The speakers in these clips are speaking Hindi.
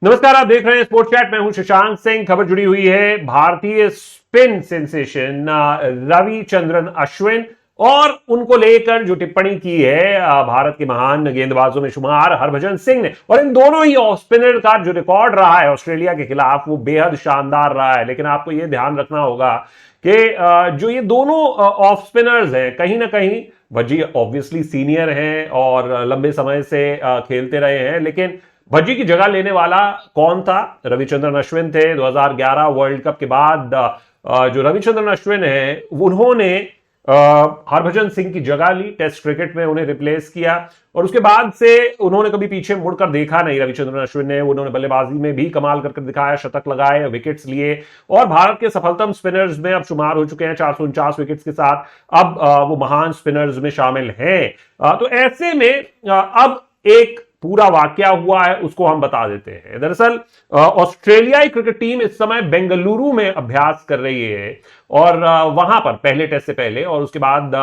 नमस्कार, आप देख रहे हैं स्पोर्ट्स चैट। मैं हूं शशांक सिंह। खबर जुड़ी हुई है भारतीय स्पिन सेंसेशन रविचंद्रन अश्विन और उनको लेकर जो टिप्पणी की है भारत के महान गेंदबाजों में शुमार हरभजन सिंह ने। और इन दोनों ही ऑफ स्पिनर का जो रिकॉर्ड रहा है ऑस्ट्रेलिया के खिलाफ वो बेहद शानदार रहा है। लेकिन आपको यह ध्यान रखना होगा कि जो ये दोनों ऑफ स्पिनर्स हैं, कहीं ना कहीं भज्जी ऑब्वियसली सीनियर हैं और लंबे समय से खेलते रहे हैं, लेकिन भज्जी की जगह लेने वाला कौन था? रविचंद्रन अश्विन थे। 2011 वर्ल्ड कप के बाद जो रविचंद्रन अश्विन है उन्होंने हरभजन सिंह की जगह ली, टेस्ट क्रिकेट में उन्हें रिप्लेस किया और उसके बाद से उन्होंने कभी पीछे मुड़कर देखा नहीं रविचंद्रन अश्विन ने। उन्होंने बल्लेबाजी में भी कमाल करके दिखाया, शतक लगाए, विकेट्स लिए और भारत के सफलतम स्पिनर्स में अब शुमार हो चुके हैं 449 विकेट्स के साथ। अब वो महान स्पिनर्स में शामिल हैं। तो ऐसे में अब एक पूरा वाकया हुआ है, उसको हम बता देते हैं। दरअसल ऑस्ट्रेलियाई क्रिकेट टीम इस समय बेंगलुरु में अभ्यास कर रही है और वहां पर पहले टेस्ट से पहले और उसके बाद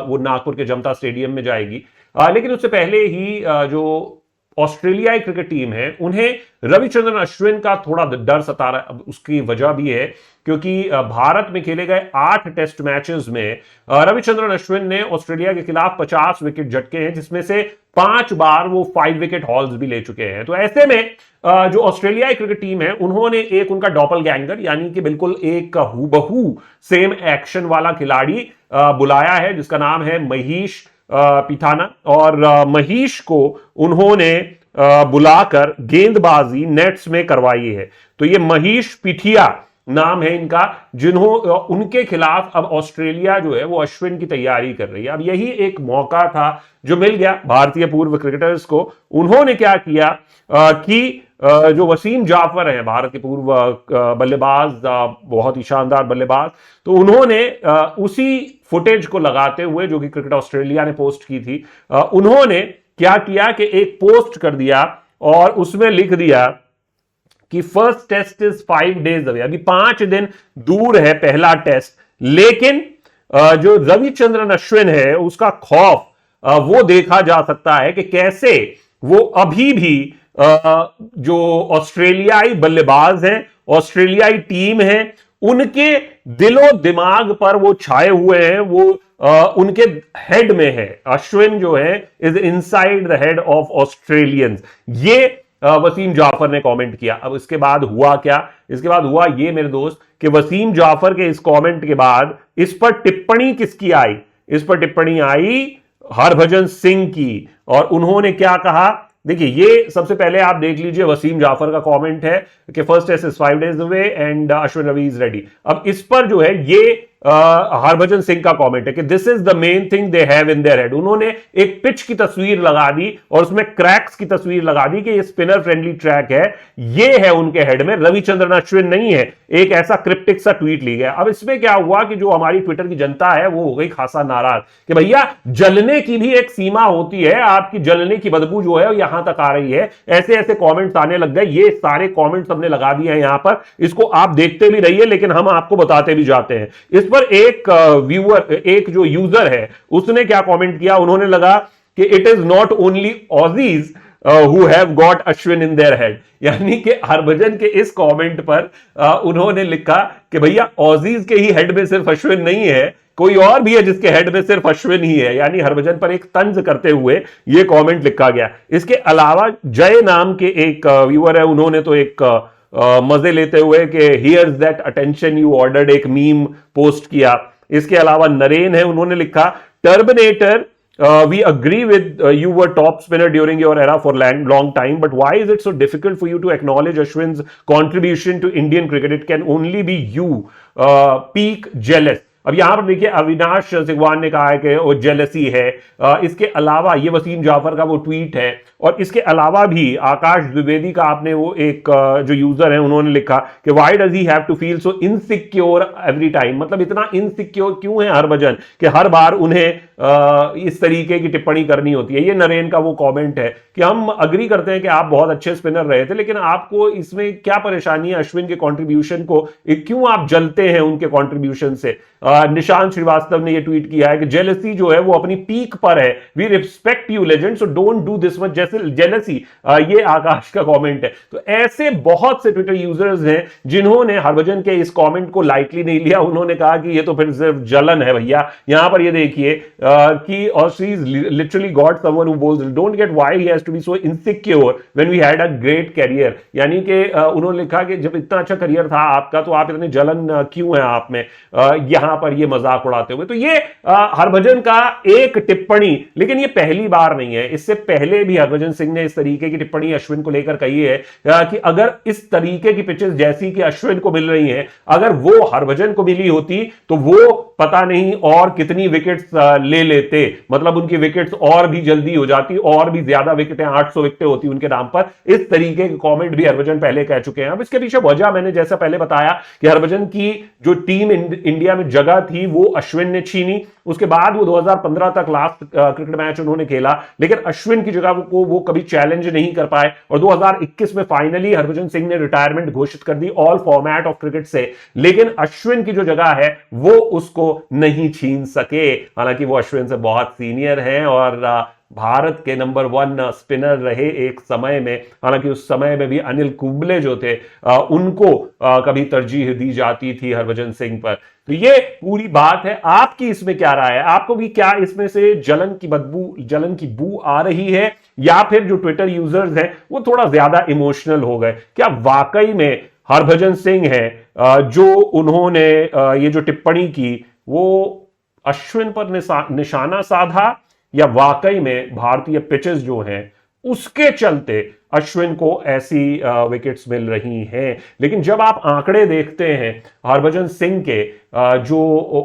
वो नागपुर के जमता स्टेडियम में जाएगी। लेकिन उससे पहले ही जो ऑस्ट्रेलियाई क्रिकेट टीम है उन्हें रविचंद्रन अश्विन का थोड़ा डर सता रहा है। उसकी वजह भी है क्योंकि भारत में खेले गए 8 टेस्ट मैचेस में रविचंद्रन अश्विन ने ऑस्ट्रेलिया के खिलाफ 50 विकेट झटके हैं, जिसमें से 5 बार वो 5 विकेट हॉल्स भी ले चुके हैं। तो ऐसे में जो ऑस्ट्रेलियाई क्रिकेट टीम है उन्होंने एक उनका डॉपलगैंगर यानी कि बिल्कुल एक हूबहू सेम एक्शन वाला खिलाड़ी बुलाया है जिसका नाम है महीश पिथाना। और महीश को उन्होंने बुलाकर गेंदबाजी नेट्स में करवाई है। तो ये महीश पिठिया नाम है इनका, उनके खिलाफ अब ऑस्ट्रेलिया जो है वो अश्विन की तैयारी कर रही है। अब यही एक मौका था जो मिल गया भारतीय पूर्व क्रिकेटर्स को। उन्होंने क्या किया कि जो वसीम जाफर है भारत के पूर्व बल्लेबाज, बहुत ही शानदार बल्लेबाज, तो उन्होंने उसी फुटेज को लगाते हुए जो कि क्रिकेट ऑस्ट्रेलिया ने पोस्ट की थी, उन्होंने क्या किया कि एक पोस्ट कर दिया और उसमें लिख दिया कि first test is 5 days away. अभी 5 दिन दूर है पहला टेस्ट, लेकिन जो रविचंद्रन अश्विन है उसका खौफ वो देखा जा सकता है कि कैसे वो अभी भी जो ऑस्ट्रेलियाई बल्लेबाज हैं, ऑस्ट्रेलियाई टीम है, उनके दिलो दिमाग पर वो छाए हुए हैं, वो उनके हेड में है। अश्विन जो है is inside the head of Australians, ये वसीम जाफर ने कमेंट किया। अब इसके बाद हुआ क्या? इसके बाद हुआ ये मेरे दोस्त कि वसीम जाफर के इस कमेंट के बाद इस पर टिप्पणी किसकी आई? इस पर टिप्पणी आई हरभजन सिंह की। और उन्होंने क्या कहा देखिए, ये सबसे पहले आप देख लीजिए, वसीम जाफर का कमेंट है कि first test is 5 days away and Ashwin Ravi is ready. अब इस पर जो है ये हरभजन सिंह का कमेंट है कि this is the main thing they have in their head. उन्होंने एक पिच की तस्वीर लगा दी और उसमें क्रैक्स की तस्वीर लगा दी कि ये स्पिनर फ्रेंडली ट्रैक है, ये है उनके हेड में, रविचंद्रन अश्विन नहीं है। एक ऐसा क्रिप्टिक सा ट्वीट ली गया। अब इसमें क्या हुआ कि जो हमारी ट्विटर की जनता है वो हो गई खासा नाराज कि भैया जलने की भी एक सीमा होती है, आपकी जलने की बदबू जो है यहां तक आ रही है। ऐसे ऐसे कॉमेंट्स आने लग गए। ये सारे कॉमेंट्स हमने लगा दिए हैं यहां पर, इसको आप देखते भी रहिए लेकिन हम आपको बताते भी जाते हैं। इस पर एक व्यूअर, एक जो यूजर है, उसने क्या कमेंट किया? उन्होंने लगा कि it is not only Aussies who have got Ashwin in their head, यानी कि हरभजन के इस कमेंट पर उन्होंने लिखा कि भैया ऑजीज के ही हेड में सिर्फ अश्विन नहीं है, कोई और भी है जिसके हेड में सिर्फ अश्विन ही है। यानी हरभजन पर एक तंज करते हुए यह कमेंट लिखा गया। इसके अलावा जय नाम के एक व्यूअर है, उन्होंने तो एक मजे लेते हुए कि here's that attention you ordered, एक मीम पोस्ट किया। इसके अलावा नरेन है, उन्होंने लिखा terminator we agree with you were top spinner during your era for long time, but why is it so difficult for you to acknowledge Ashwin's contribution to Indian cricket? It can only be you peak jealous. अब यहां पर देखिए अविनाश सिंघवान ने कहा है कि वो जेलसी है। इसके अलावा ये वसीम जाफर का वो ट्वीट है और इसके अलावा भी आकाश द्विवेदी का आपने वो एक जो यूजर है उन्होंने लिखा कि why does he have to feel so insecure every time, मतलब इतना इनसिक्योर क्यों है हरभजन कि हर बार उन्हें इस तरीके की टिप्पणी करनी होती है। ये नरेन का वो कमेंट है कि हम अग्री करते हैं कि आप बहुत अच्छे स्पिनर रहे थे, लेकिन आपको इसमें क्या परेशानी है अश्विन के कंट्रीब्यूशन को, क्यों आप जलते हैं उनके कंट्रीब्यूशन से। निशांत श्रीवास्तव ने ये ट्वीट किया है कि जेलसी जो है वो अपनी पीक पर है, we respect you legend so don't do this much जैसे जेलसी। ये आकाश का कमेंट है। तो ऐसे बहुत से ट्विटर यूजर्स हैं जिन्होंने हरभजन के इस कमेंट को लाइटली नहीं लिया। उन्होंने कहा कि ये तो फिर सिर्फ जलन है भैया। यहां पर ये देखिए कि ऑस्ट्रीज literally got someone who bowls don't get why he has to be so insecure when we had a great career. यानी कि उन्होंने लिखा कि जब इतना अच्छा करियर था आपका तो आप इतने जलन क्यों है आप में, यहां पर ये मजाक उड़ाते हुए। तो ये हरभजन का एक टिप्पणी, लेकिन ये पहली बार नहीं है। इससे पहले भी हरभजन सिंह ने इस तरीके की टिप्पणी अश्विन को लेकर कही है कि अगर इस तरीके की पिचेस जैसी कि अश्विन को मिल रही हैं, अगर वो हरभजन को मिली होती तो वो पता नहीं और कितनी विकेट्स ले लेते, मतलब उनकी विकेट्स और भी जल्दी हो जाती, और भी ज्यादा विकेटें 800 विकेटें होती उनके नाम पर। इस तरीके के कमेंट भी हरभजन पहले कह चुके हैं। अब इसके पीछे वजह मैंने जैसा पहले बताया कि हरभजन की जो टीम इंडिया में जगह थी वो अश्विन ने छीनी। उसके बाद वो 2015 तक लास्ट क्रिकेट मैच उन्होंने खेला, लेकिन अश्विन की जगह को वो कभी चैलेंज नहीं कर पाए। और 2021 में फाइनली हरभजन सिंह ने रिटायरमेंट घोषित कर the all format of cricket से, लेकिन अश्विन की जो जगह है वो उसको नहीं छीन सके। हालांकि वो अश्विन से बहुत सीनियर हैं और भारत के नंबर 1 स्पिनर रहे एक समय में। हालांकि उस समय में भी अनिल कुंबले जो थे उनको कभी तरजीह दी जाती थी हरभजन सिंह पर। तो ये पूरी बात है। आपकी इसमें क्या राय है? आपको भी क्या इसमें से जलन की बदबू, जलन की बू आ रही है, या फिर जो ट्विटर यूजर्स हैं वो थोड़ा ज्यादा इमोशनल हो गए? क्या वाकई में हरभजन सिंह है जो उन्होंने ये जो टिप्पणी की वो अश्विन पर निशाना साधा, या वाकई में भारतीय पिचेस जो हैं उसके चलते अश्विन को ऐसी विकेट्स मिल रही हैं? लेकिन जब आप आंकड़े देखते हैं हरभजन सिंह के जो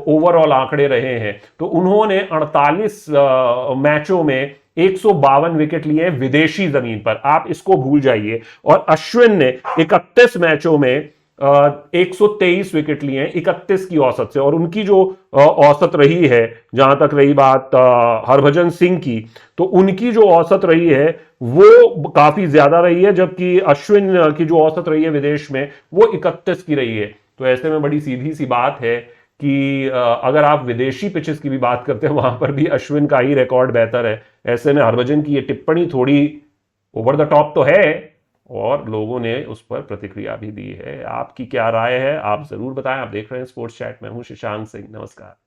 ओवरऑल आंकड़े रहे हैं, तो उन्होंने 48 मैचों में 152 विकेट लिए विदेशी जमीन पर, आप इसको भूल जाइए। और अश्विन ने 31 मैचों में 123 विकेट लिए हैं 31 की औसत से। और उनकी जो औसत रही है, जहां तक रही बात हरभजन सिंह की, तो उनकी जो औसत रही है वो काफी ज्यादा रही है, जबकि अश्विन की जो औसत रही है विदेश में वो 31 की रही है। तो ऐसे में बड़ी सीधी सी बात है कि अगर आप विदेशी पिचेस की भी बात करते हैं वहां पर भी अश्विन का ही रिकॉर्ड बेहतर है। ऐसे में हरभजन की ये टिप्पणी थोड़ी ओवर द टॉप तो है, और लोगों ने उस पर प्रतिक्रिया भी दी है। आपकी क्या राय है? आप जरूर बताएं। आप देख रहे हैं स्पोर्ट्स चैट में हूं शशांक सिंह। नमस्कार।